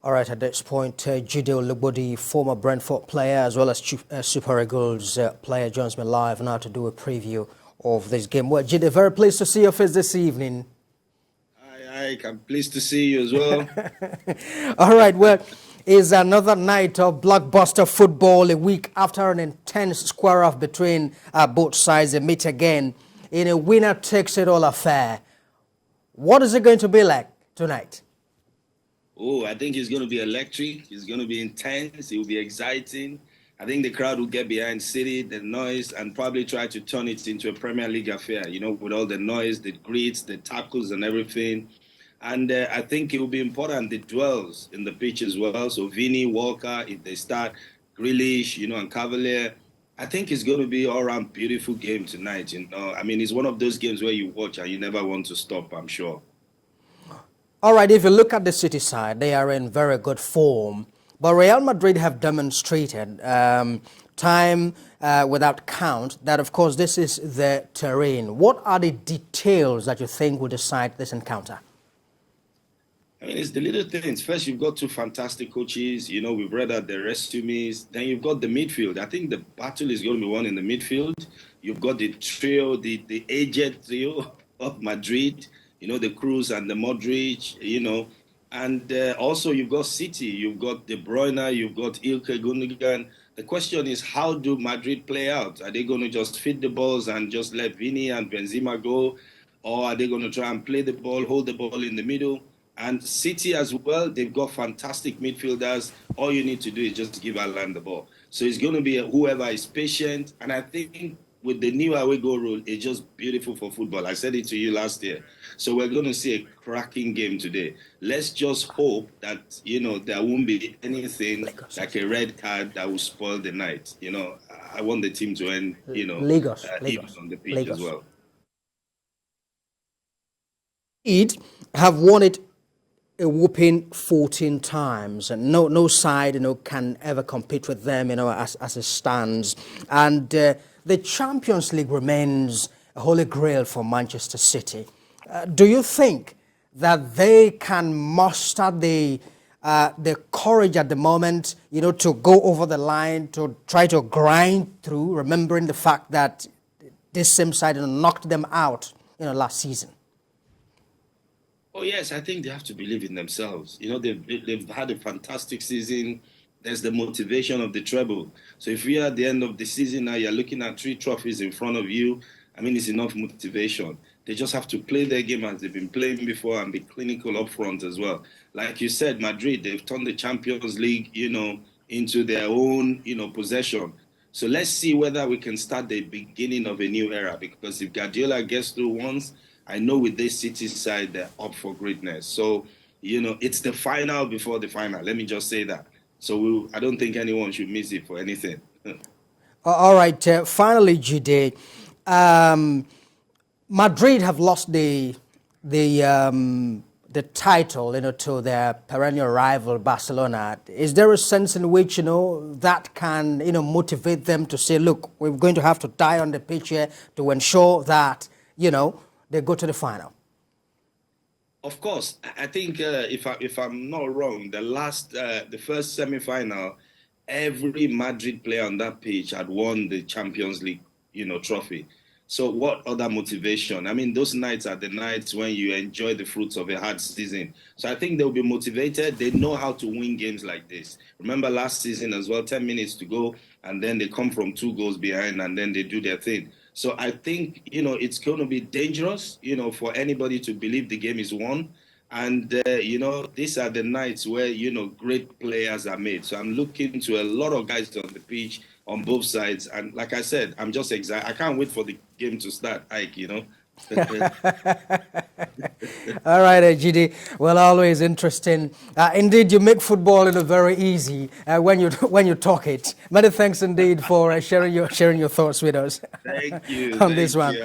All right, at this point, Jide Olugbodi, former Brentford player as well as Super Eagles player, joins me live now to do a preview of this game. Well, Jide, very pleased to see your face this evening. Hi, Ike. I'm pleased to see you as well. All right, well, it's another night of blockbuster football, a week after an intense square-off between both sides. They meet again in a winner-takes-it-all affair. What is it going to be like tonight? Oh, I think it's going to be electric. It's going to be intense. It will be exciting. I think the crowd will get behind City, the noise, and probably try to turn it into a Premier League affair, you know, with all the noise, the greets, the tackles and everything. And I think it will be important, the duels in the pitch as well. So Vini, Walker, if they start, Grealish, you know, and Cavalier, I think it's going to be all-round beautiful game tonight, you know. I mean, it's one of those games where you watch and you never want to stop, I'm sure. All right, if you look at the City side, they are in very good form. But Real Madrid have demonstrated time without count that, of course, this is the terrain. What are the details that you think will decide this encounter? I mean, it's the little things. First, you've got two fantastic coaches. You know, we've read out the resumes. Then you've got the midfield. I think the battle is going to be won in the midfield. You've got the trio, the aged trio of Madrid. You know, the Cruz and the Modric, you know. And also you've got City, you've got De Bruyne, you've got Ilkay Gundogan. The question is, how do Madrid play out? Are they going to just feed the balls and just let Vini and Benzema go? Or are they going to try and play the ball, hold the ball in the middle? And City as well, they've got fantastic midfielders. All you need to do is just give Alan the ball. So it's going to be whoever is patient. And I think with the new away goal rule, it's just beautiful for football. I said it to you last year. So we're going to see a cracking game today. Let's just hope that, you know, there won't be anything like a red card that will spoil the night. You know, I want the team to end, you know, Lagos on the pitch as well. It have won it a whooping 14 times, and no side, you know, can ever compete with them, you know, as it stands. And the Champions League remains a holy grail for Manchester City. Do you think that they can muster the courage at the moment, you know, to go over the line, to try to grind through, remembering the fact that this same side knocked them out, you know, last season? Oh, yes, I think they have to believe in themselves. You know, they've had a fantastic season. There's the motivation of the treble. So if we are at the end of the season now, you're looking at 3 trophies in front of you, I mean, it's enough motivation. They just have to play their game as they've been playing before and be clinical up front as well. Like you said, Madrid, they've turned the Champions League, you know, into their own, you know, possession. So let's see whether we can start the beginning of a new era, because if Guardiola gets through once, I know with this City side, they're up for greatness. So, you know, it's the final before the final. Let me just say that. So I don't think anyone should miss it for anything. All right. Finally, Jide, Madrid have lost the title, you know, to their perennial rival Barcelona. Is there a sense in which, you know, that can, you know, motivate them to say, look, we're going to have to die on the pitch here to ensure that, you know, they go to the final? Of course, I think if I'm not wrong, the first semi-final, every Madrid player on that pitch had won the Champions League, you know, trophy. So what other motivation? I mean, those nights are the nights when you enjoy the fruits of a hard season. So I think they'll be motivated. They know how to win games like this. Remember last season as well, 10 minutes to go, and then they come from 2 goals behind, and then they do their thing. So I think, you know, it's going to be dangerous, you know, for anybody to believe the game is won. And, you know, these are the nights where, you know, great players are made. So I'm looking to a lot of guys on the pitch on both sides. And like I said, I'm just excited. I can't wait for the game to start, Ike, you know. All right, Jide. Well, always interesting. Indeed, you make football very easy when you talk it. Many thanks indeed for sharing your thoughts with us. Thank you. on this one.